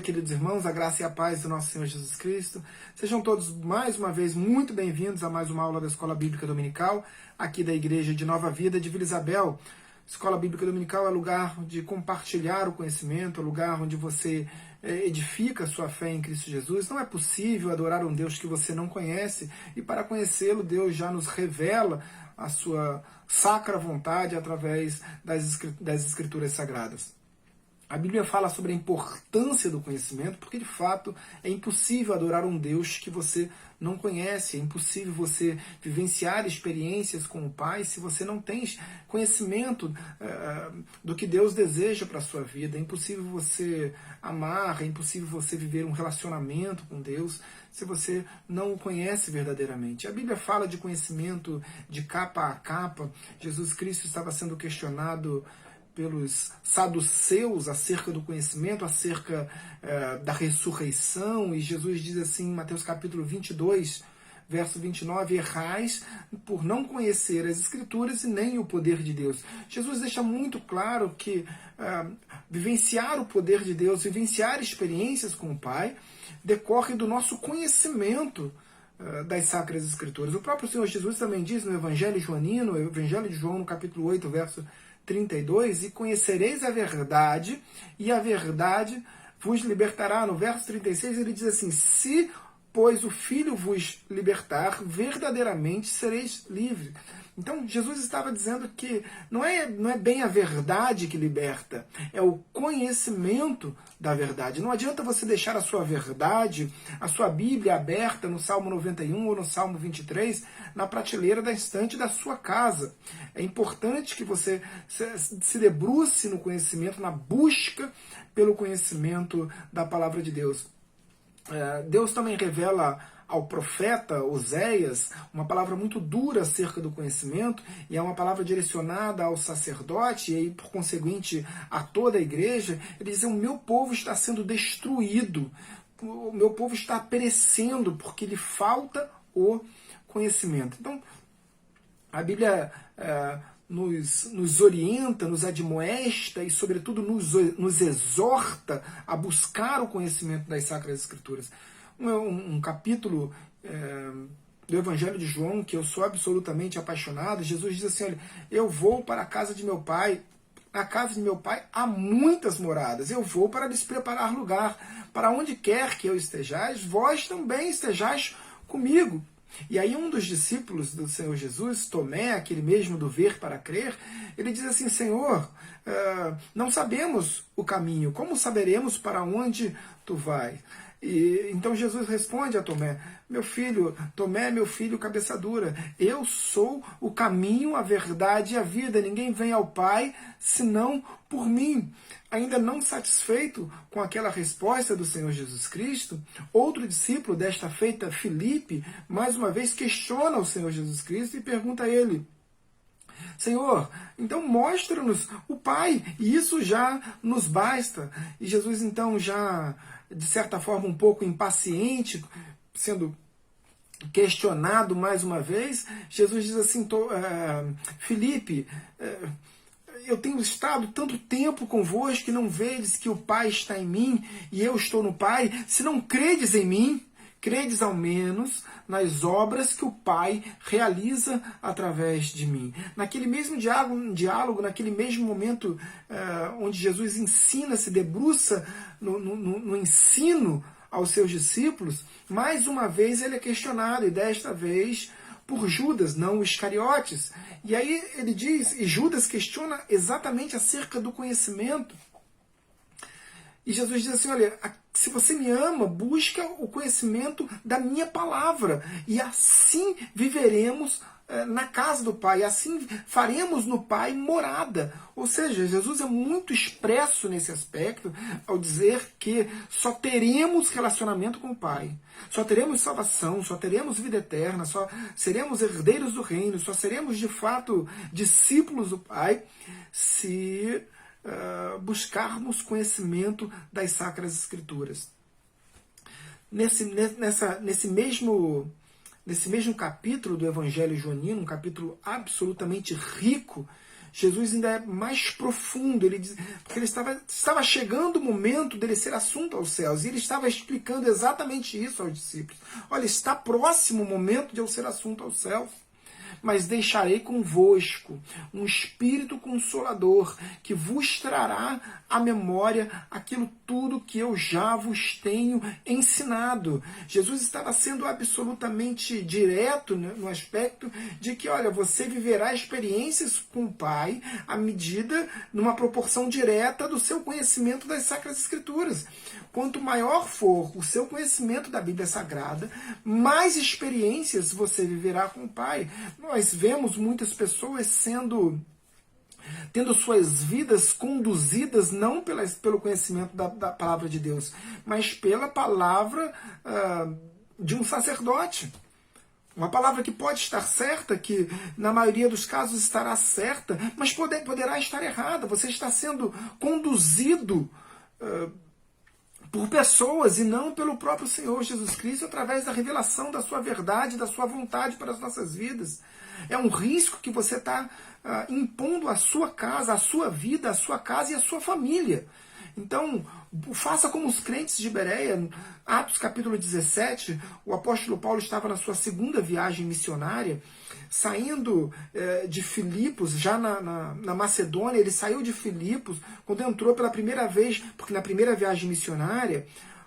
queridos irmãos, a graça e a paz do nosso Senhor Jesus Cristo. Sejam todos, mais uma vez, muito bem-vindos a mais uma aula da Escola Bíblica Dominical, aqui da Igreja de Nova Vida de Vila Isabel. Escola Bíblica Dominical é lugar de compartilhar o conhecimento, é lugar onde você edifica a sua fé em Cristo Jesus. Não é possível adorar um Deus que você não conhece, e para conhecê-lo, Deus já nos revela a sua sacra vontade através das Escrituras Sagradas. A Bíblia fala sobre a importância do conhecimento, porque de fato é impossível adorar um Deus que você não conhece, é impossível você vivenciar experiências com o Pai se você não tem conhecimento do que Deus deseja para a sua vida, é impossível você amar, é impossível você viver um relacionamento com Deus se você não o conhece verdadeiramente. A Bíblia fala de conhecimento de capa a capa. Jesus Cristo estava sendo questionado pelos saduceus acerca do conhecimento, acerca da ressurreição, e Jesus diz assim em Mateus capítulo 22, verso 29, errais por não conhecer as Escrituras e nem o poder de Deus. Jesus deixa muito claro que vivenciar o poder de Deus, vivenciar experiências com o Pai, decorre do nosso conhecimento das Sacras Escrituras. O próprio Senhor Jesus também diz no Evangelho Joanino, o Evangelho de João, no capítulo 8, verso 32, e conhecereis a verdade, e a verdade vos libertará. No verso 36 ele diz assim, se, pois, o Filho vos libertar, verdadeiramente sereis livres. Então, Jesus estava dizendo que não é bem a verdade que liberta, é o conhecimento da verdade. Não adianta você deixar a sua verdade, a sua Bíblia aberta no Salmo 91 ou no Salmo 23, na prateleira da estante da sua casa. É importante que você se debruce no conhecimento, na busca pelo conhecimento da palavra de Deus. Deus também revela ao profeta Oséias uma palavra muito dura acerca do conhecimento, e é uma palavra direcionada ao sacerdote e aí, por conseguinte, a toda a igreja. Ele diz, o meu povo está sendo destruído, o meu povo está perecendo porque lhe falta o conhecimento. Então, a Bíblia nos orienta, nos admoesta e, sobretudo, nos exorta a buscar o conhecimento das Sacras Escrituras. Um capítulo do Evangelho de João que eu sou absolutamente apaixonado. Jesus diz assim, olha, eu vou para a casa de meu Pai, na casa de meu Pai há muitas moradas, eu vou para lhes preparar lugar, para onde quer que eu estejais, vós também estejais comigo. E aí um dos discípulos do Senhor Jesus, Tomé, aquele mesmo do ver para crer, ele diz assim, Senhor, não sabemos o caminho, como saberemos para onde tu vais? E então Jesus responde a Tomé, meu filho, Tomé, meu filho, cabeça dura, eu sou o caminho, a verdade e a vida, ninguém vem ao Pai senão por mim. Ainda não satisfeito com aquela resposta do Senhor Jesus Cristo, outro discípulo desta feita, Filipe, mais uma vez questiona o Senhor Jesus Cristo e pergunta a ele, Senhor, então mostra-nos o Pai, e isso já nos basta. E Jesus então já, de certa forma, um pouco impaciente, sendo questionado mais uma vez, Jesus diz assim, Filipe, eu tenho estado tanto tempo convosco que não vedes que o Pai está em mim e eu estou no Pai? Se não credes em mim, credes ao menos nas obras que o Pai realiza através de mim. Naquele mesmo diálogo, naquele mesmo momento onde Jesus ensina, se debruça no ensino aos seus discípulos, mais uma vez ele é questionado, e desta vez por Judas, não Iscariotes. E aí ele diz, e Judas questiona exatamente acerca do conhecimento. E Jesus diz assim, olha, se você me ama, busca o conhecimento da minha palavra, e assim viveremos na casa do Pai, assim faremos no Pai morada. Ou seja, Jesus é muito expresso nesse aspecto ao dizer que só teremos relacionamento com o Pai, só teremos salvação, só teremos vida eterna, só seremos herdeiros do reino, só seremos de fato discípulos do Pai se buscarmos conhecimento das Sacras Escrituras. Nesse mesmo capítulo do Evangelho Joanino, um capítulo absolutamente rico, Jesus ainda é mais profundo, porque ele estava chegando o momento dele ser assunto aos céus, e ele estava explicando exatamente isso aos discípulos. Olha, está próximo o momento de eu ser assunto aos céus. Mas deixarei convosco um Espírito Consolador, que vos trará à memória aquilo tudo que eu já vos tenho ensinado. Jesus estava sendo absolutamente direto, né, no aspecto de que, olha, você viverá experiências com o Pai à medida, numa proporção direta do seu conhecimento das Sacras Escrituras. Quanto maior for o seu conhecimento da Bíblia Sagrada, mais experiências você viverá com o Pai. Nós vemos muitas pessoas tendo suas vidas conduzidas não pelo conhecimento da palavra de Deus, mas pela palavra de um sacerdote. Uma palavra que pode estar certa, que na maioria dos casos estará certa, mas poderá estar errada. Você está sendo conduzido por pessoas e não pelo próprio Senhor Jesus Cristo, através da revelação da sua verdade, da sua vontade para as nossas vidas. É um risco que você está impondo à sua casa, à sua vida, à sua casa e à sua família. Então, faça como os crentes de Bereia. Atos capítulo 17, o apóstolo Paulo estava na sua segunda viagem missionária, saindo de Filipos, já na Macedônia. Ele saiu de Filipos quando entrou pela primeira vez, porque na primeira viagem missionária,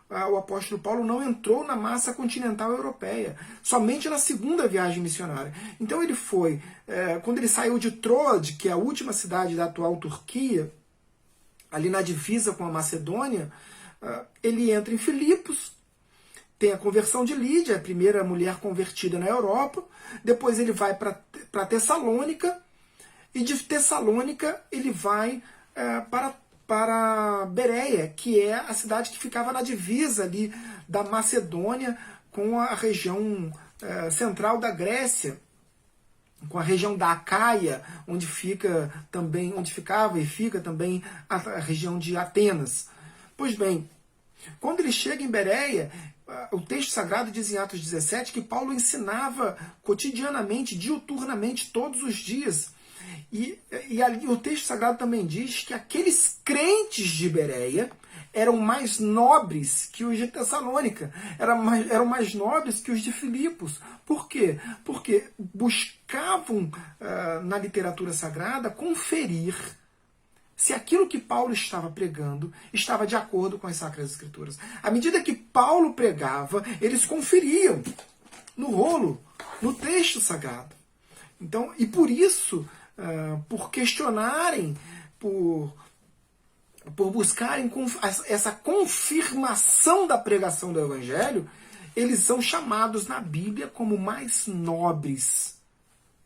o apóstolo Paulo não entrou na massa continental europeia, somente na segunda viagem missionária. Então ele foi, quando ele saiu de Troade, que é a última cidade da atual Turquia, ali na divisa com a Macedônia, ele entra em Filipos, tem a conversão de Lídia, a primeira mulher convertida na Europa. Depois ele vai para Tessalônica, e de Tessalônica ele vai para Bereia, que é a cidade que ficava na divisa ali da Macedônia com a região central da Grécia, com a região da Acaia, onde ficava e fica também a região de Atenas. Pois bem, quando ele chega em Bereia, o texto sagrado diz em Atos 17 que Paulo ensinava cotidianamente, diuturnamente, todos os dias. E ali o texto sagrado também diz que aqueles crentes de Bereia eram mais nobres que os de Tessalônica, eram mais nobres que os de Filipos. Por quê? Porque buscavam na literatura sagrada conferir se aquilo que Paulo estava pregando estava de acordo com as Sacras Escrituras. À medida que Paulo pregava, eles conferiam no rolo, no texto sagrado. Então, e por isso, por questionarem, por buscarem essa confirmação da pregação do Evangelho, eles são chamados na Bíblia como mais nobres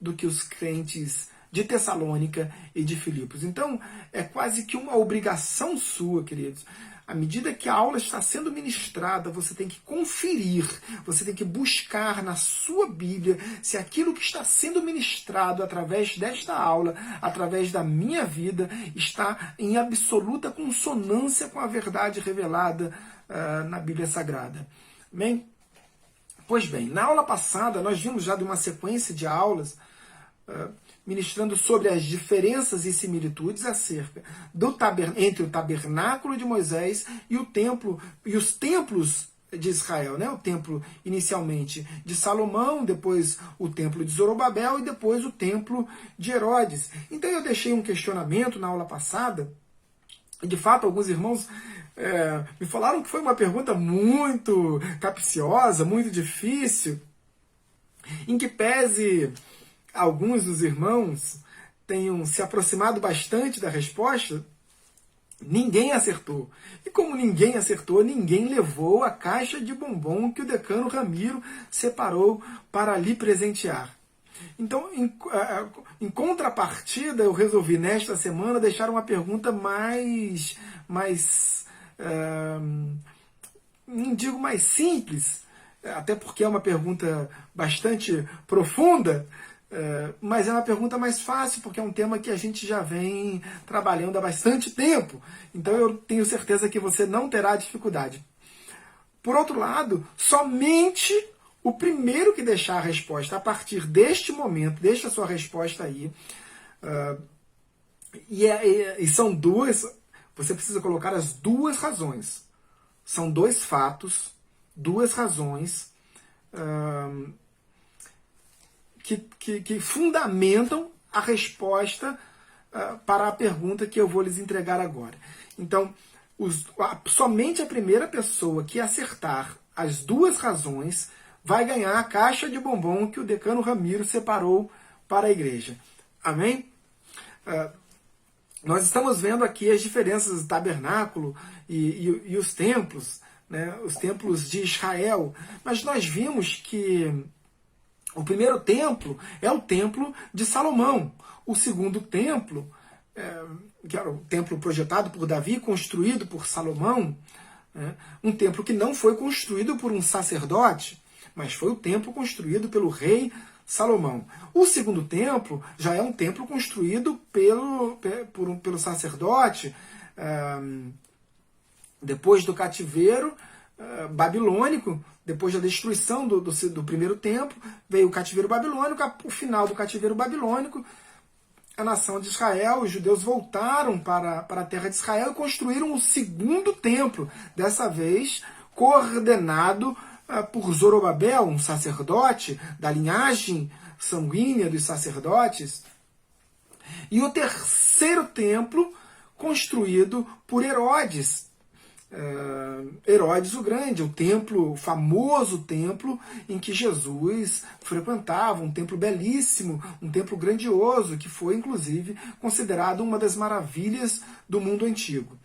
do que os crentes de Tessalônica e de Filipos. Então, é quase que uma obrigação sua, queridos. À medida que a aula está sendo ministrada, você tem que conferir, você tem que buscar na sua Bíblia se aquilo que está sendo ministrado através desta aula, através da minha vida, está em absoluta consonância com a verdade revelada na Bíblia Sagrada. Amém? Pois bem, na aula passada nós vimos já de uma sequência de aulas ministrando sobre as diferenças e similitudes acerca entre o tabernáculo de Moisés e o templo e os templos de Israel, né? O templo inicialmente de Salomão, depois o templo de Zorobabel e depois o templo de Herodes. Então eu deixei um questionamento na aula passada, e de fato alguns irmãos me falaram que foi uma pergunta muito capciosa, muito difícil, em que pese alguns dos irmãos tenham se aproximado bastante da resposta, ninguém acertou. E como ninguém acertou, ninguém levou a caixa de bombom que o decano Ramiro separou para lhe presentear. Então, em contrapartida, eu resolvi nesta semana deixar uma pergunta mais não digo mais simples, até porque é uma pergunta bastante profunda, mas é uma pergunta mais fácil, porque é um tema que a gente já vem trabalhando há bastante tempo. Então eu tenho certeza que você não terá dificuldade. Por outro lado, somente o primeiro que deixar a resposta a partir deste momento, deixa a sua resposta aí, E são duas, você precisa colocar as duas razões. São dois fatos, duas razões que fundamentam a resposta para a pergunta que eu vou lhes entregar agora. Então, somente a primeira pessoa que acertar as duas razões vai ganhar a caixa de bombom que o decano Ramiro separou para a igreja. Amém? Nós estamos vendo aqui as diferenças do tabernáculo e os templos, né? Os templos de Israel. Mas nós vimos que o primeiro templo é o templo de Salomão. O segundo templo, que era o templo projetado por Davi, construído por Salomão, um templo que não foi construído por um sacerdote, mas foi o templo construído pelo rei Salomão. O segundo templo já é um templo construído pelo sacerdote depois do cativeiro babilônico. Depois da destruição do primeiro templo, veio o cativeiro babilônico. O final do cativeiro babilônico, a nação de Israel, os judeus voltaram para a terra de Israel e construíram o segundo templo, dessa vez coordenado por Zorobabel, um sacerdote da linhagem sanguínea dos sacerdotes, e o terceiro templo construído por Herodes, Herodes o Grande, o famoso templo em que Jesus frequentava, um templo belíssimo, um templo grandioso, que foi inclusive considerado uma das maravilhas do mundo antigo.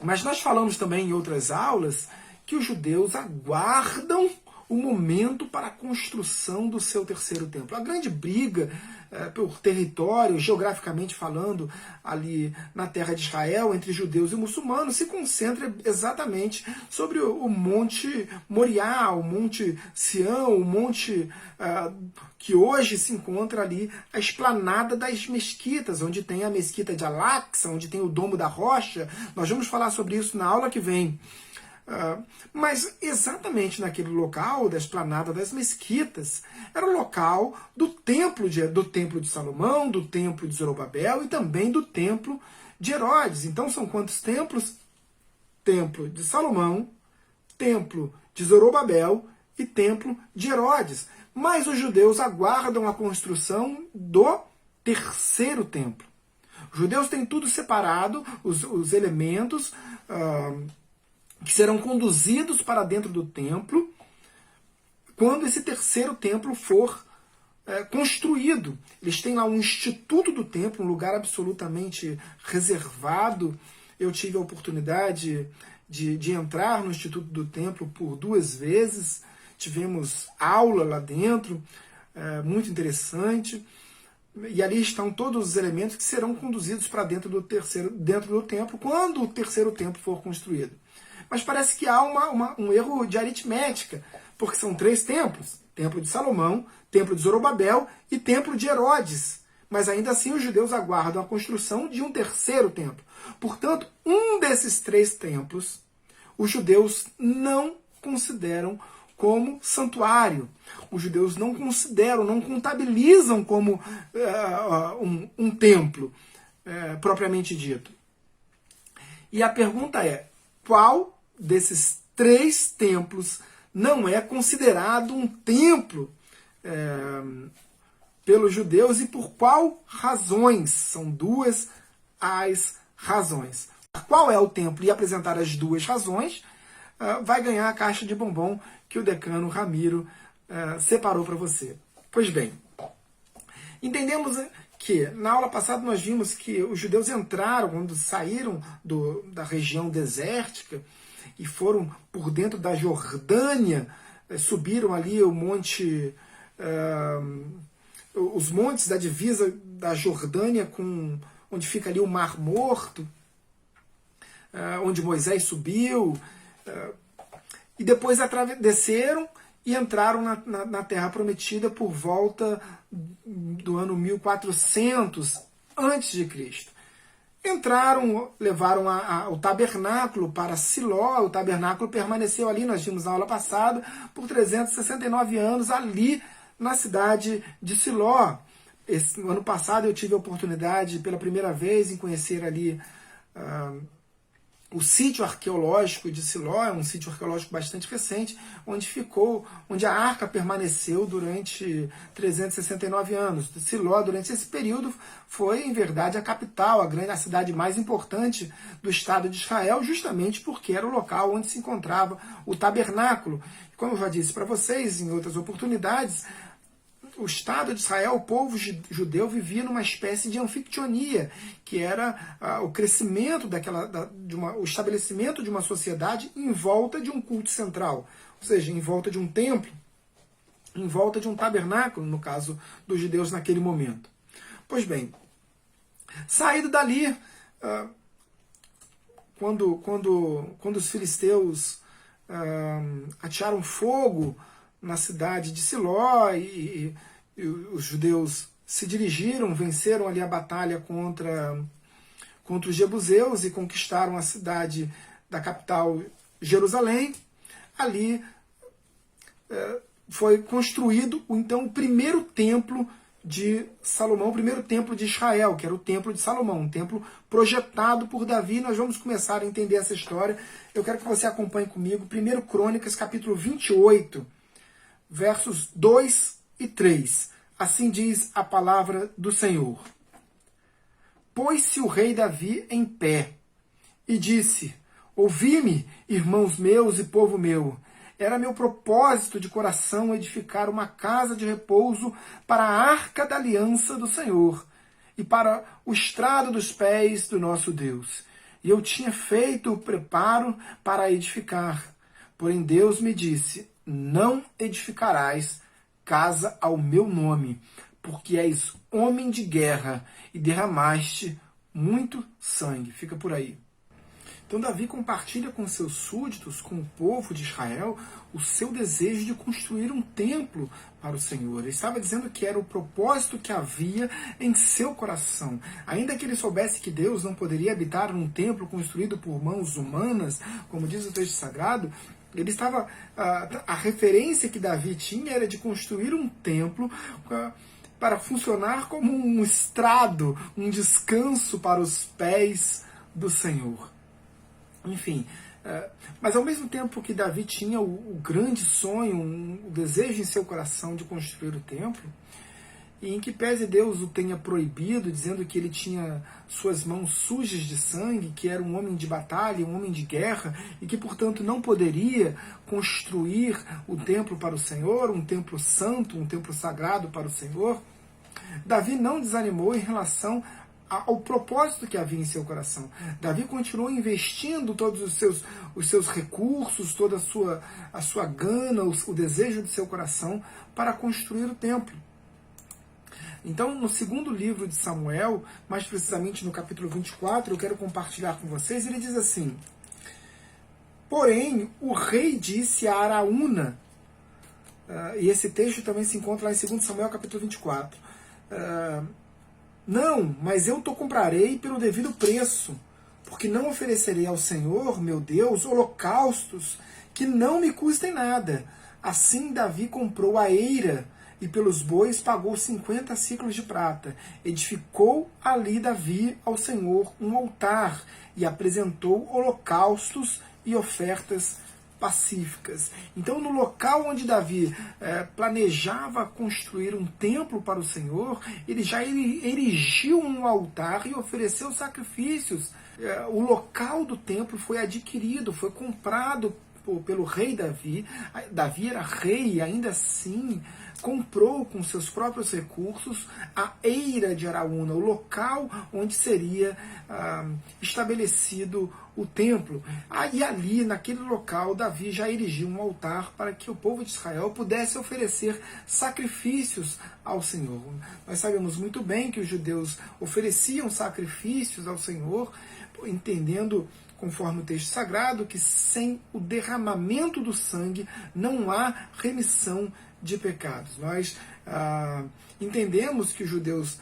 Mas nós falamos também em outras aulas que os judeus aguardam o momento para a construção do seu terceiro templo. A grande briga por território, geograficamente falando, ali na terra de Israel, entre judeus e muçulmanos, se concentra exatamente sobre o Monte Moriá, o Monte Sião, o monte que hoje se encontra ali, a esplanada das mesquitas, onde tem a mesquita de Al-Aqsa, onde tem o Domo da Rocha. Nós vamos falar sobre isso na aula que vem. Mas exatamente naquele local da esplanada das mesquitas era o local do templo de Salomão, do templo de Zorobabel e também do templo de Herodes. Então são quantos templos? Templo de Salomão, templo de Zorobabel e templo de Herodes. Mas os judeus aguardam a construção do terceiro templo. Os judeus têm tudo separado, os elementos que serão conduzidos para dentro do templo quando esse terceiro templo for construído. Eles têm lá um instituto do templo, um lugar absolutamente reservado. Eu tive a oportunidade de entrar no instituto do templo por 2 vezes. Tivemos aula lá dentro, muito interessante. E ali estão todos os elementos que serão conduzidos para dentro do templo quando o terceiro templo for construído. Mas parece que há um erro de aritmética, porque são 3 templos. Templo de Salomão, templo de Zorobabel e templo de Herodes. Mas ainda assim os judeus aguardam a construção de um terceiro templo. Portanto, um desses 3 templos, os judeus não consideram como santuário. Os judeus não consideram, não contabilizam como um templo, propriamente dito. E a pergunta é, qual desses 3 templos não é considerado um templo pelos judeus e por qual razões? São 2 as razões. Qual é o templo e apresentar as 2 razões vai ganhar a caixa de bombom que o decano Ramiro separou para você. Pois bem, entendemos que na aula passada nós vimos que os judeus entraram, quando saíram da região desértica e foram por dentro da Jordânia, subiram ali o monte, os montes da divisa da Jordânia, onde fica ali o Mar Morto, onde Moisés subiu, e depois desceram e entraram na Terra Prometida por volta do ano 1400 a.C. Entraram, levaram o tabernáculo para Siló. O tabernáculo permaneceu ali, nós vimos na aula passada, por 369 anos ali na cidade de Siló. No ano passado eu tive a oportunidade, pela primeira vez, em conhecer ali o sítio arqueológico de Siló, é um sítio arqueológico bastante recente, onde a arca permaneceu durante 369 anos. Siló, durante esse período, foi, em verdade, a capital, a cidade mais importante do Estado de Israel, justamente porque era o local onde se encontrava o tabernáculo. Como eu já disse para vocês em outras oportunidades, o Estado de Israel, o povo judeu, vivia numa espécie de anfictionia, que era o crescimento o estabelecimento de uma sociedade em volta de um culto central, ou seja, em volta de um templo, em volta de um tabernáculo, no caso dos judeus naquele momento. Pois bem, saído dali, quando os filisteus atearam fogo na cidade de Siló e os judeus se dirigiram, venceram ali a batalha contra os jebuseus e conquistaram a cidade da capital Jerusalém. Ali foi construído então o primeiro templo de Salomão, o primeiro templo de Israel, que era o templo de Salomão, um templo projetado por Davi. Nós vamos começar a entender essa história. Eu quero que você acompanhe comigo 1 Crônicas, capítulo 28, versos 2 e 3. Assim diz a palavra do Senhor. Pôs-se o rei Davi em pé e disse: Ouvi-me, irmãos meus e povo meu. Era meu propósito de coração edificar uma casa de repouso para a arca da aliança do Senhor e para o estrado dos pés do nosso Deus. E eu tinha feito o preparo para edificar. Porém Deus me disse: não edificarás casa ao meu nome, porque és homem de guerra e derramaste muito sangue. Fica por aí. Então Davi compartilha com seus súditos, com o povo de Israel, o seu desejo de construir um templo para o Senhor. Ele estava dizendo que era o propósito que havia em seu coração. Ainda que ele soubesse que Deus não poderia habitar num templo construído por mãos humanas, como diz o texto sagrado, ele estava, a referência que Davi tinha era de construir um templo para funcionar como um estrado, um descanso para os pés do Senhor. Enfim, mas ao mesmo tempo que Davi tinha o grande sonho, o desejo em seu coração de construir o templo, e em que pese Deus o tenha proibido, dizendo que ele tinha suas mãos sujas de sangue, que era um homem de batalha, um homem de guerra, e que, portanto, não poderia construir o templo para o Senhor, um templo santo, um templo sagrado para o Senhor, Davi não desanimou em relação ao propósito que havia em seu coração. Davi continuou investindo todos os seus recursos, toda a sua gana, o desejo de seu coração para construir o templo. Então, no segundo livro de Samuel, mais precisamente no capítulo 24, eu quero compartilhar com vocês, ele diz assim: Porém, o rei disse a Araúna, e esse texto também se encontra lá em 2 Samuel, capítulo 24, não, mas eu te comprarei pelo devido preço, porque não oferecerei ao Senhor, meu Deus, holocaustos que não me custem nada. Assim Davi comprou a eira, e pelos bois pagou 50 siclos de prata. Edificou ali Davi ao Senhor um altar, e apresentou holocaustos e ofertas pacíficas. Então, no local onde Davi planejava construir um templo para o Senhor, ele já erigiu um altar e ofereceu sacrifícios. O local do templo foi adquirido, foi comprado pelo rei Davi. Davi era rei e ainda assim comprou com seus próprios recursos a eira de Araúna, o local onde seria estabelecido o templo. E ali, naquele local, Davi já erigiu um altar para que o povo de Israel pudesse oferecer sacrifícios ao Senhor. Nós sabemos muito bem que os judeus ofereciam sacrifícios ao Senhor, entendendo, conforme o texto sagrado, que sem o derramamento do sangue não há remissão de pecados. Nós entendemos que os judeus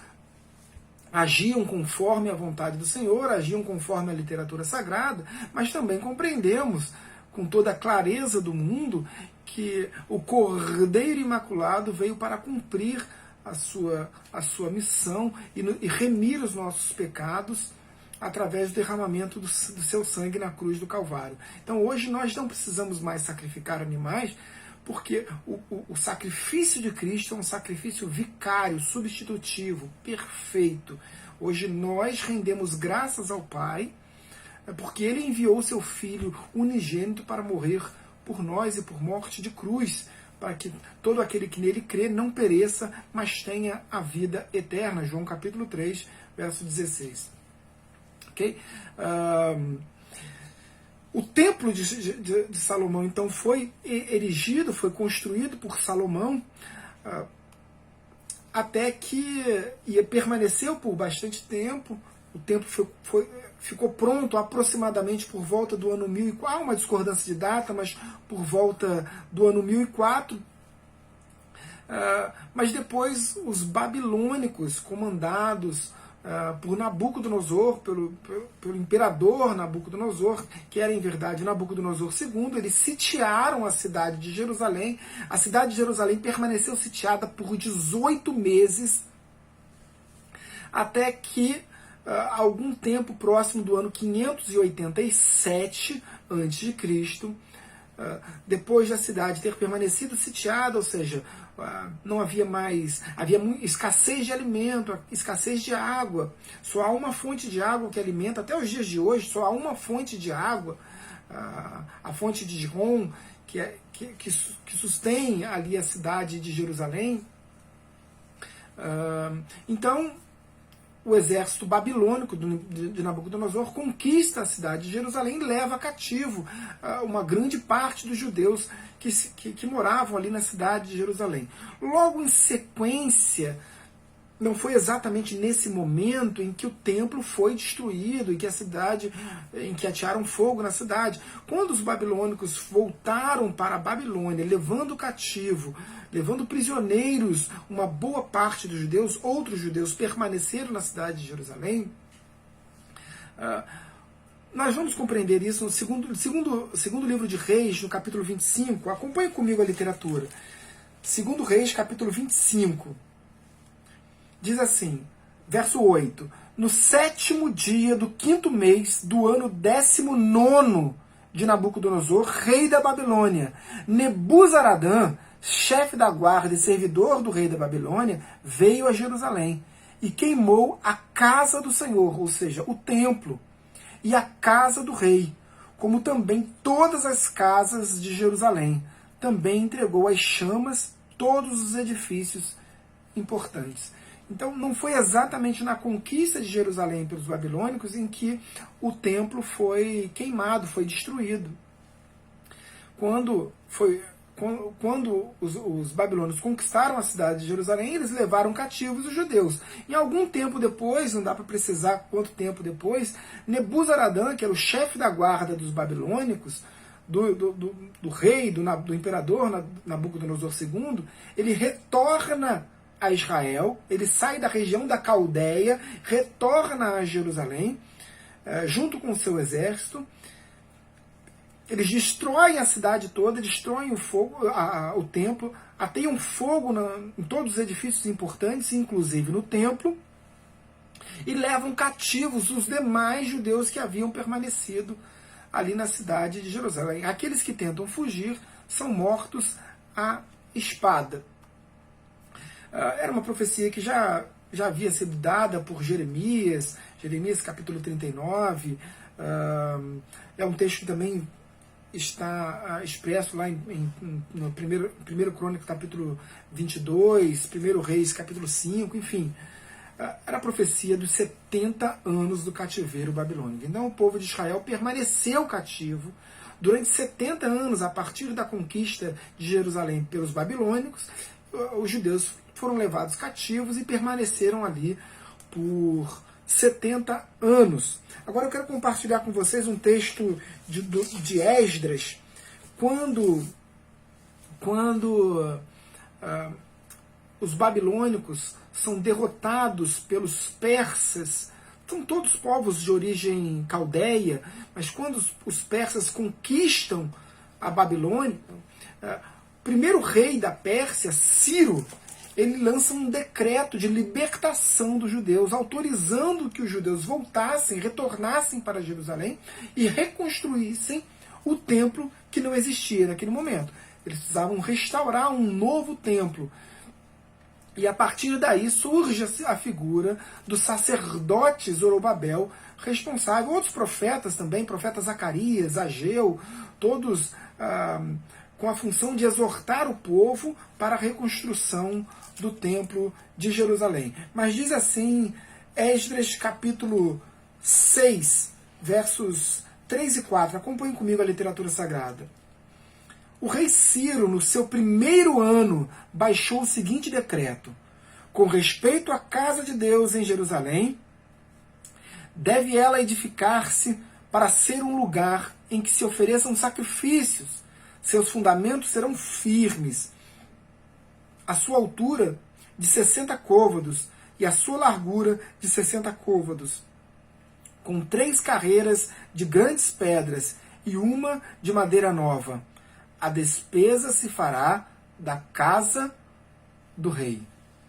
agiam conforme a vontade do Senhor, agiam conforme a literatura sagrada, mas também compreendemos com toda a clareza do mundo que o Cordeiro Imaculado veio para cumprir a sua missão e remir os nossos pecados através do derramamento do seu sangue na cruz do Calvário. Então hoje nós não precisamos mais sacrificar animais, porque o sacrifício de Cristo é um sacrifício vicário, substitutivo, perfeito. Hoje nós rendemos graças ao Pai, porque Ele enviou o seu Filho unigênito para morrer por nós e por morte de cruz, para que todo aquele que nele crê não pereça, mas tenha a vida eterna. João capítulo 3, verso 16. Okay? O templo de Salomão, então, foi erigido, foi construído por Salomão, até que permaneceu por bastante tempo. O templo ficou pronto aproximadamente por volta do ano 1004, há uma discordância de data, mas por volta do ano 1004. Mas depois os babilônicos, comandados por Nabucodonosor, pelo imperador Nabucodonosor, que era em verdade Nabucodonosor II, eles sitiaram a cidade de Jerusalém. A cidade de Jerusalém permaneceu sitiada por 18 meses, até que algum tempo próximo do ano 587 a.C., depois da cidade ter permanecido sitiada, ou seja, não havia mais, havia escassez de alimento, escassez de água, só há uma fonte de água que alimenta, até os dias de hoje, só há uma fonte de água, a fonte de Gihon, que sustém ali a cidade de Jerusalém. Então, o exército babilônico de Nabucodonosor conquista a cidade de Jerusalém e leva cativo uma grande parte dos judeus que moravam ali na cidade de Jerusalém. Logo em sequência, não foi exatamente nesse momento em que o templo foi destruído, em que atearam fogo na cidade. Quando os babilônicos voltaram para a Babilônia, levando cativo, levando prisioneiros uma boa parte dos judeus, outros judeus permaneceram na cidade de Jerusalém. Nós vamos compreender isso no segundo livro de Reis, no capítulo 25. Acompanhe comigo a literatura. Segundo Reis, capítulo 25. Diz assim, verso 8. No 7º dia do 5º mês do ano 19º de Nabucodonosor, rei da Babilônia, Nebuzaradã, chefe da guarda e servidor do rei da Babilônia, veio a Jerusalém e queimou a casa do Senhor, ou seja, o templo, e a casa do rei, como também todas as casas de Jerusalém. Também entregou às chamas todos os edifícios importantes. Então, não foi exatamente na conquista de Jerusalém pelos babilônicos em que o templo foi queimado, foi destruído. Quando os babilônios conquistaram a cidade de Jerusalém, eles levaram cativos os judeus. Em algum tempo depois, não dá para precisar quanto tempo depois, Nebuzaradã, que era o chefe da guarda dos babilônicos, do rei, do imperador Nabucodonosor II, ele retorna a Israel, ele sai da região da Caldeia, retorna a Jerusalém, junto com o seu exército. Eles destroem a cidade toda, destroem o templo, ateiam fogo em todos os edifícios importantes, inclusive no templo, e levam cativos os demais judeus que haviam permanecido ali na cidade de Jerusalém. Aqueles que tentam fugir são mortos à espada. Era uma profecia que já havia sido dada por Jeremias capítulo 39, é um texto que também está expresso lá no primeiro Crônicas, capítulo 22, 1 Reis, capítulo 5, enfim. Era a profecia dos 70 anos do cativeiro babilônico. Então o povo de Israel permaneceu cativo durante 70 anos, a partir da conquista de Jerusalém pelos babilônicos. Os judeus foram levados cativos e permaneceram ali por 70 anos. Agora eu quero compartilhar com vocês um texto de Esdras, quando os babilônicos são derrotados pelos persas. São todos povos de origem caldeia, mas quando os persas conquistam a Babilônia, o primeiro rei da Pérsia, Ciro, ele lança um decreto de libertação dos judeus, autorizando que os judeus voltassem, retornassem para Jerusalém e reconstruíssem o templo que não existia naquele momento. Eles precisavam restaurar um novo templo. E a partir daí surge a figura do sacerdote Zorobabel, responsável, outros profetas também, profeta Zacarias, Ageu, todos com a função de exortar o povo para a reconstrução do templo de Jerusalém. Mas diz assim, Esdras capítulo 6, versos 3 e 4, acompanhem comigo a literatura sagrada. O rei Ciro, no seu primeiro ano, baixou o seguinte decreto: com respeito à casa de Deus em Jerusalém, deve ela edificar-se para ser um lugar em que se ofereçam sacrifícios. Seus fundamentos serão firmes. A sua altura de 60 côvados e a sua largura de 60 côvados, com 3 carreiras de grandes pedras e uma de madeira nova. A despesa se fará da casa do rei.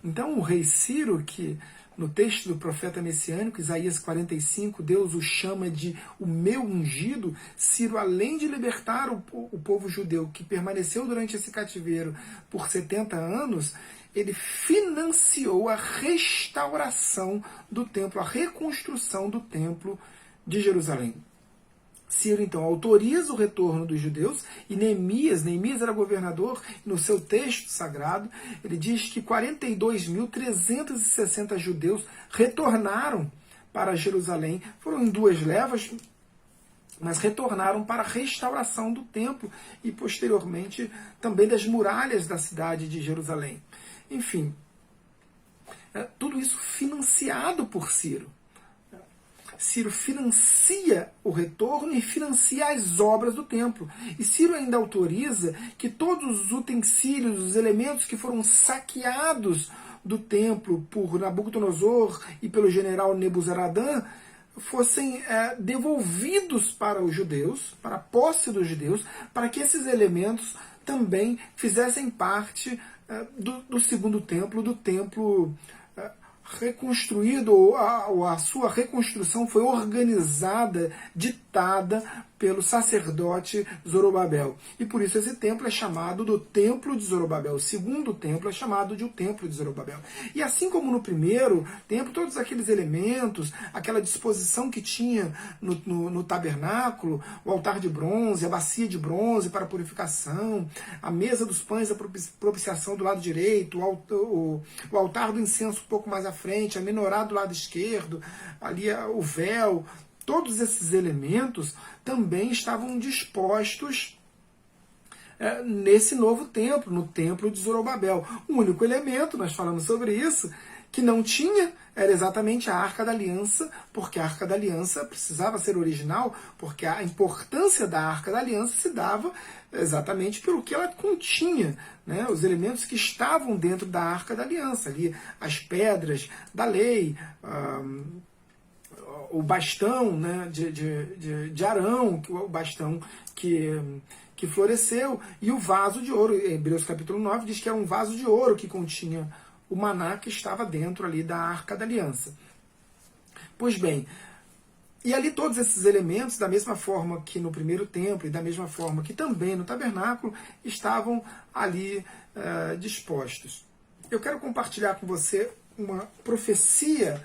Então o rei Ciro, que no texto do profeta messiânico, Isaías 45, Deus o chama de o meu ungido. Ciro, além de libertar o povo judeu que permaneceu durante esse cativeiro por 70 anos, ele financiou a restauração do templo, a reconstrução do templo de Jerusalém. Ciro, então, autoriza o retorno dos judeus, e Neemias era governador, no seu texto sagrado, ele diz que 42.360 judeus retornaram para Jerusalém, foram em 2 levas, mas retornaram para a restauração do templo e, posteriormente, também das muralhas da cidade de Jerusalém. Enfim, tudo isso financiado por Ciro. Ciro financia o retorno e financia as obras do templo. E Ciro ainda autoriza que todos os utensílios, os elementos que foram saqueados do templo por Nabucodonosor e pelo general Nebuzaradã fossem devolvidos para os judeus, para a posse dos judeus, para que esses elementos também fizessem parte do segundo templo, do templo reconstruído, ou a sua reconstrução foi organizada, ditada pelo sacerdote Zorobabel. E por isso esse templo é chamado do Templo de Zorobabel. O segundo templo é chamado de o Templo de Zorobabel. E assim como no primeiro templo, todos aqueles elementos, aquela disposição que tinha no tabernáculo, o altar de bronze, a bacia de bronze para purificação, a mesa dos pães da propiciação do lado direito, o altar do incenso um pouco mais à frente, a menorá do lado esquerdo, ali o véu, todos esses elementos também estavam dispostos nesse novo templo, no templo de Zorobabel. O único elemento, nós falamos sobre isso, que não tinha, era exatamente a Arca da Aliança, porque a Arca da Aliança precisava ser original, porque a importância da Arca da Aliança se dava exatamente pelo que ela continha, né? Os elementos que estavam dentro da Arca da Aliança, ali as pedras da lei, o bastão, né, de Arão, o bastão que floresceu, e o vaso de ouro. Hebreus capítulo 9 diz que é um vaso de ouro que continha o maná que estava dentro ali da Arca da Aliança. Pois bem, e ali todos esses elementos, da mesma forma que no primeiro templo, e da mesma forma que também no tabernáculo, estavam ali dispostos. Eu quero compartilhar com você uma profecia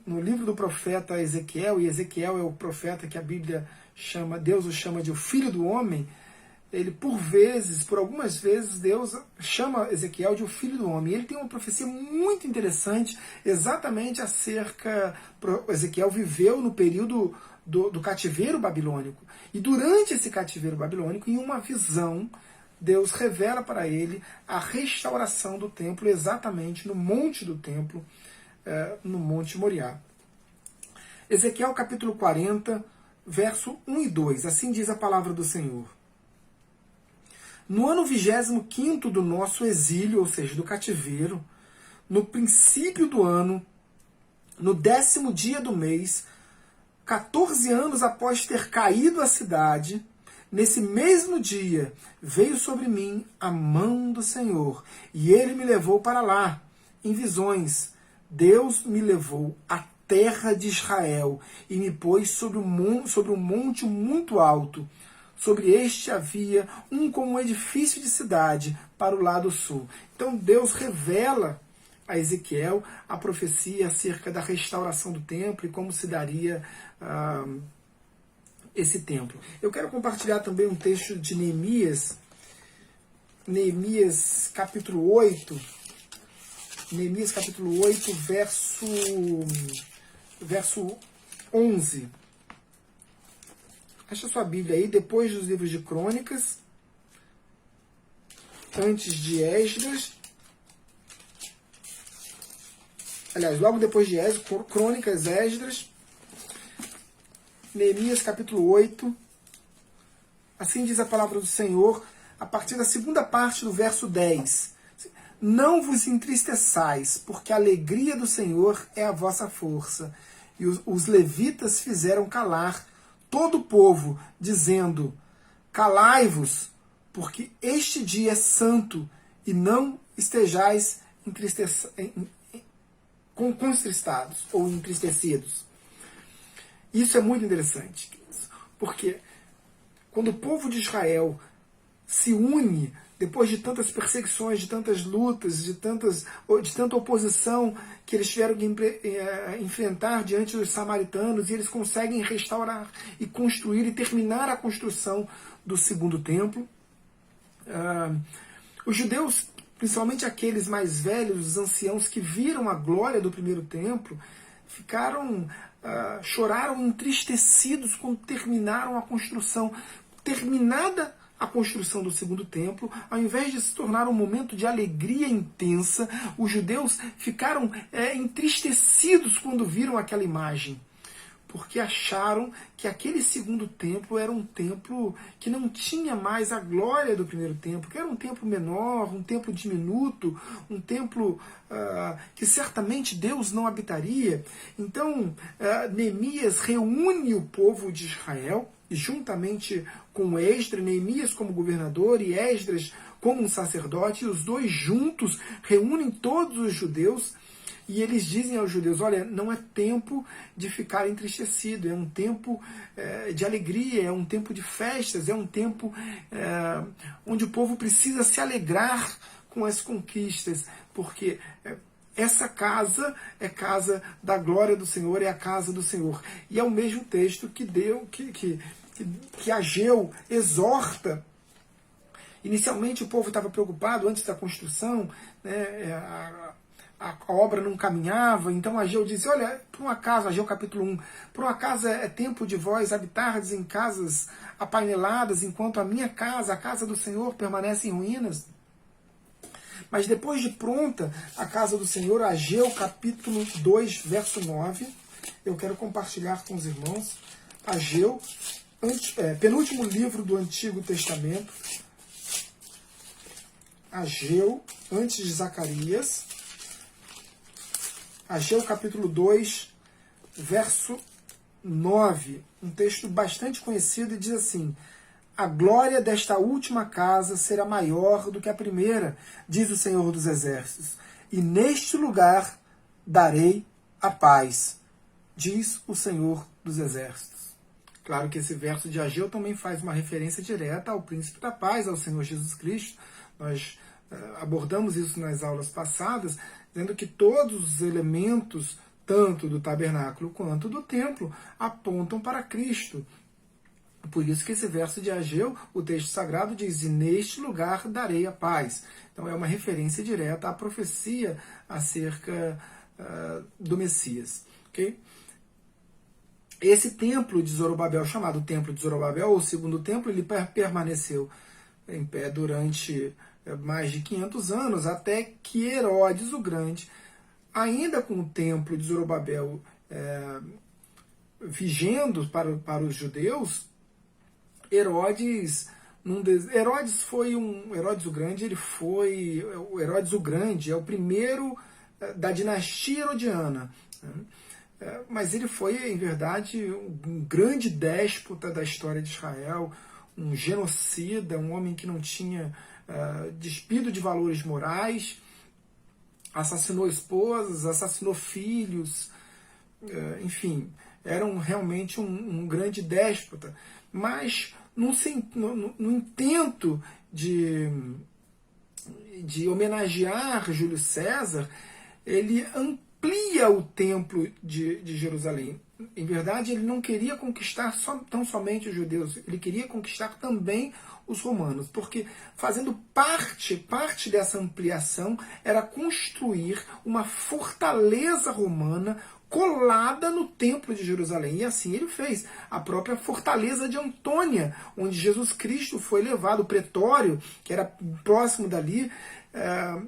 no livro do profeta Ezequiel, e Ezequiel é o profeta que a Bíblia chama, Deus o chama de o Filho do Homem. Ele, por algumas vezes, Deus chama Ezequiel de o Filho do Homem. Ele tem uma profecia muito interessante, exatamente acerca... Ezequiel viveu no período do cativeiro babilônico. E durante esse cativeiro babilônico, em uma visão, Deus revela para ele a restauração do templo, exatamente no monte do templo, no Monte Moriá. Ezequiel capítulo 40, verso 1 e 2. Assim diz a palavra do Senhor. No ano 25º do nosso exílio, ou seja, do cativeiro, no princípio do ano, no 10º dia do mês, 14 anos após ter caído a cidade, Nesse mesmo dia veio sobre mim a mão do Senhor, e ele me levou para lá, em visões. Deus me levou à terra de Israel e me pôs sobre um monte muito alto. Sobre este havia como um edifício de cidade para o lado sul. Então Deus revela a Ezequiel a profecia acerca da restauração do templo e como se daria esse templo. Eu quero compartilhar também um texto de Neemias, Neemias capítulo 8, verso 11. Acha sua Bíblia aí, depois dos livros de Crônicas, antes de Esdras, aliás, logo depois de Esdras, Crônicas, Esdras, Neemias capítulo 8, assim diz a palavra do Senhor, a partir da segunda parte do verso 10. Não vos entristeçais, porque a alegria do Senhor é a vossa força. E os levitas fizeram calar todo o povo, dizendo, calai-vos, porque este dia é santo, e não estejais contristados ou entristecidos. Isso é muito interessante, porque quando o povo de Israel se une, depois de tantas perseguições, de tantas lutas, de tanta oposição que eles tiveram que enfrentar diante dos samaritanos, e eles conseguem restaurar e construir e terminar a construção do segundo templo. Os judeus, principalmente aqueles mais velhos, os anciãos que viram a glória do primeiro templo, choraram entristecidos quando terminaram a construção. Terminada a construção do segundo templo, ao invés de se tornar um momento de alegria intensa, os judeus ficaram entristecidos quando viram aquela imagem, porque acharam que aquele segundo templo era um templo que não tinha mais a glória do primeiro templo, que era um templo menor, um templo diminuto, um templo que certamente Deus não habitaria. Então, Neemias reúne o povo de Israel, juntamente com Esdras, Neemias como governador e Esdras como um sacerdote, e os dois juntos reúnem todos os judeus, e eles dizem aos judeus, olha, não é tempo de ficar entristecido, é um tempo de alegria, é um tempo de festas, é um tempo onde o povo precisa se alegrar com as conquistas, porque essa casa é casa da glória do Senhor, é a casa do Senhor. E é o mesmo texto que Ageu exorta. Inicialmente o povo estava preocupado antes da construção, né, a obra não caminhava, então Ageu disse, olha, por um acaso, Ageu capítulo 1, por um acaso é tempo de vós habitardes em casas apaineladas, enquanto a minha casa, a casa do Senhor, permanece em ruínas. Mas depois de pronta a casa do Senhor, Ageu capítulo 2, verso 9, eu quero compartilhar com os irmãos, Ageu, penúltimo livro do Antigo Testamento, Ageu, antes de Zacarias, Ageu capítulo 2, verso 9, um texto bastante conhecido, e diz assim, a glória desta última casa será maior do que a primeira, diz o Senhor dos Exércitos, e neste lugar darei a paz, diz o Senhor dos Exércitos. Claro que esse verso de Ageu também faz uma referência direta ao príncipe da paz, ao Senhor Jesus Cristo. Nós abordamos isso nas aulas passadas, dizendo que todos os elementos, tanto do tabernáculo quanto do templo, apontam para Cristo. Por isso que esse verso de Ageu, o texto sagrado diz, e neste lugar darei a paz. Então é uma referência direta à profecia acerca do Messias. Okay? Esse templo de Zorobabel, chamado Templo de Zorobabel, ou Segundo Templo, ele permaneceu em pé durante mais de 500 anos, até que Herodes o Grande, ainda com o templo de Zorobabel vigendo para os judeus, Herodes o Grande, o Herodes o Grande é o primeiro da dinastia herodiana, mas ele foi, em verdade, um grande déspota da história de Israel, um genocida, um homem que não tinha despido de valores morais, assassinou esposas, assassinou filhos, enfim, era realmente um grande déspota. Mas no intento de homenagear Júlio César, ele amplia o templo de Jerusalém. Em verdade, ele não queria conquistar tão somente os judeus, ele queria conquistar também os romanos, porque fazendo parte dessa ampliação era construir uma fortaleza romana colada no templo de Jerusalém. E assim ele fez. A própria fortaleza de Antônia, onde Jesus Cristo foi levado, o pretório, que era próximo dali,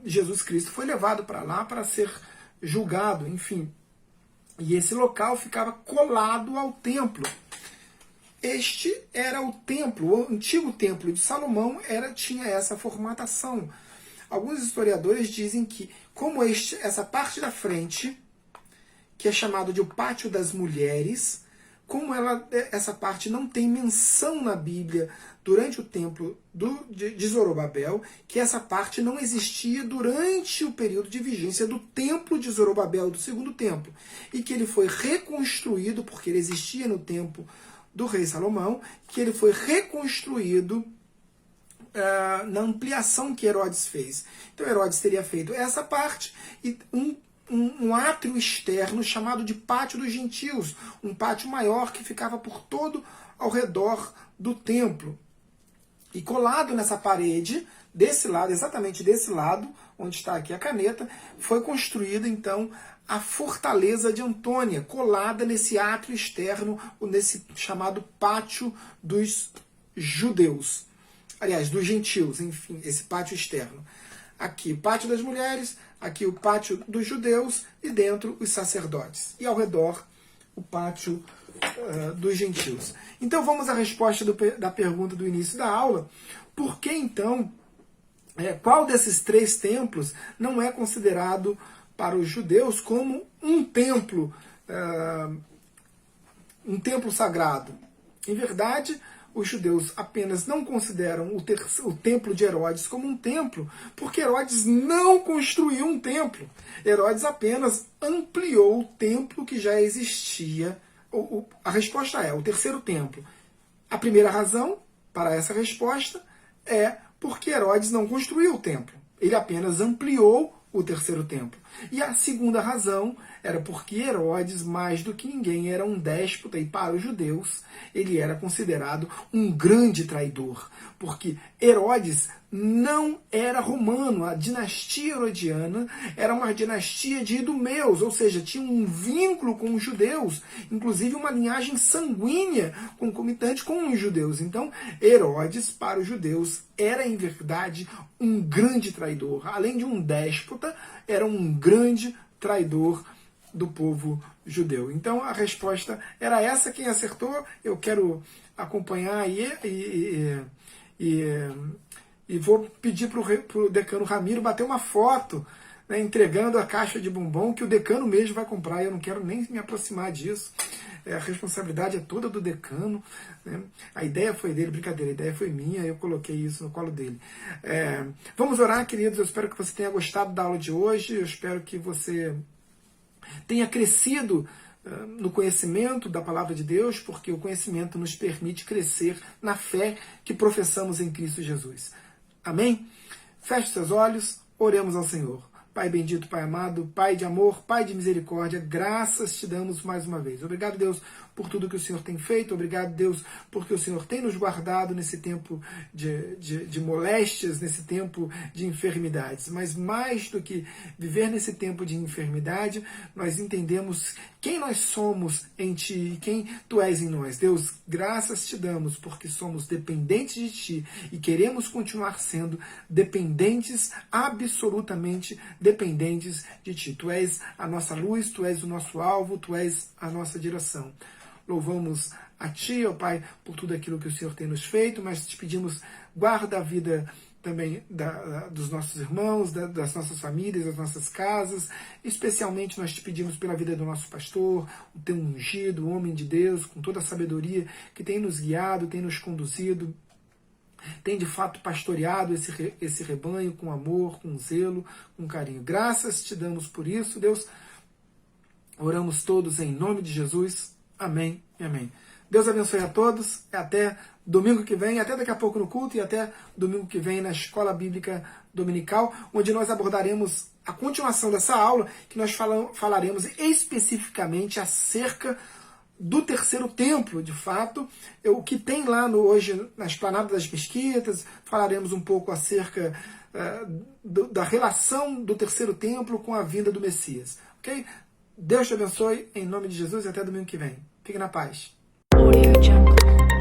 Jesus Cristo foi levado para lá para ser julgado, enfim. E esse local ficava colado ao templo. Este era o templo, o antigo templo de Salomão tinha essa formatação. Alguns historiadores dizem que, como essa parte da frente, que é chamado de o Pátio das Mulheres, como essa parte não tem menção na Bíblia durante o templo de Zorobabel, que essa parte não existia durante o período de vigência do templo de Zorobabel, do segundo templo, e que ele foi reconstruído, porque ele existia no tempo do rei Salomão, que ele foi reconstruído na ampliação que Herodes fez. Então Herodes teria feito essa parte e um átrio externo chamado de Pátio dos Gentios, um pátio maior que ficava por todo ao redor do templo. E colado nessa parede, desse lado, exatamente desse lado, onde está aqui a caneta, foi construída então a fortaleza de Antônia, colada nesse átrio externo, nesse chamado Pátio dos Judeus. Aliás, dos gentios, enfim, esse pátio externo. Aqui o Pátio das Mulheres, aqui o Pátio dos Judeus e dentro os sacerdotes. E ao redor o Pátio dos Gentios. Então vamos à resposta da pergunta do início da aula. Por que então, qual desses três templos não é considerado para os judeus como um templo sagrado? Em verdade, os judeus apenas não consideram o templo de Herodes como um templo, porque Herodes não construiu um templo. Herodes apenas ampliou o templo que já existia. A resposta é o terceiro templo. A primeira razão para essa resposta é porque Herodes não construiu o templo. Ele apenas ampliou o terceiro templo. E a segunda razão era porque Herodes, mais do que ninguém, era um déspota e para os judeus ele era considerado um grande traidor, porque Herodes não era romano. A dinastia herodiana era uma dinastia de idumeus, ou seja, tinha um vínculo com os judeus, inclusive uma linhagem sanguínea concomitante com os judeus. Então, Herodes, para os judeus, era em verdade um grande traidor. Além de um déspota, era um grande traidor do povo judeu. Então a resposta era essa. Quem acertou, eu quero acompanhar aí e vou pedir para o decano Ramiro bater uma foto, né, entregando a caixa de bombom que o decano mesmo vai comprar. Eu não quero nem me aproximar disso. A responsabilidade é toda do decano, né? A ideia foi dele, brincadeira, a ideia foi minha, eu coloquei isso no colo dele. Vamos orar, queridos. Eu espero que você tenha gostado da aula de hoje, eu espero que você tenha crescido no conhecimento da palavra de Deus, porque o conhecimento nos permite crescer na fé que professamos em Cristo Jesus. Amém? Feche seus olhos, oremos ao Senhor. Pai bendito, Pai amado, Pai de amor, Pai de misericórdia, graças te damos mais uma vez. Obrigado, Deus, por tudo que o Senhor tem feito. Obrigado, Deus, porque o Senhor tem nos guardado nesse tempo de moléstias, nesse tempo de enfermidades. Mas mais do que viver nesse tempo de enfermidade, nós entendemos quem nós somos em Ti e quem Tu és em nós. Deus, graças te damos porque somos dependentes de Ti e queremos continuar sendo dependentes, absolutamente dependentes de Ti. Tu és a nossa luz, Tu és o nosso alvo, Tu és a nossa direção. Louvamos a Ti, ó Pai, por tudo aquilo que o Senhor tem nos feito, mas te pedimos, guarda a vida também dos nossos irmãos, das nossas famílias, das nossas casas. Especialmente nós te pedimos pela vida do nosso pastor, o teu ungido, o homem de Deus, com toda a sabedoria que tem nos guiado, tem nos conduzido tem de fato pastoreado esse rebanho com amor, com zelo, com carinho. Graças te damos por isso, Deus. Oramos todos em nome de Jesus. Amém e amém. Deus abençoe a todos. Até domingo que vem, até daqui a pouco no culto e até domingo que vem na Escola Bíblica Dominical, onde nós abordaremos a continuação dessa aula, que nós falaremos especificamente acerca do terceiro templo, de fato, o que tem lá hoje na Esplanada das Mesquitas. Falaremos um pouco acerca da relação do terceiro templo com a vinda do Messias. Ok? Deus te abençoe, em nome de Jesus, e até domingo que vem. Fique na paz. Audio Jungle.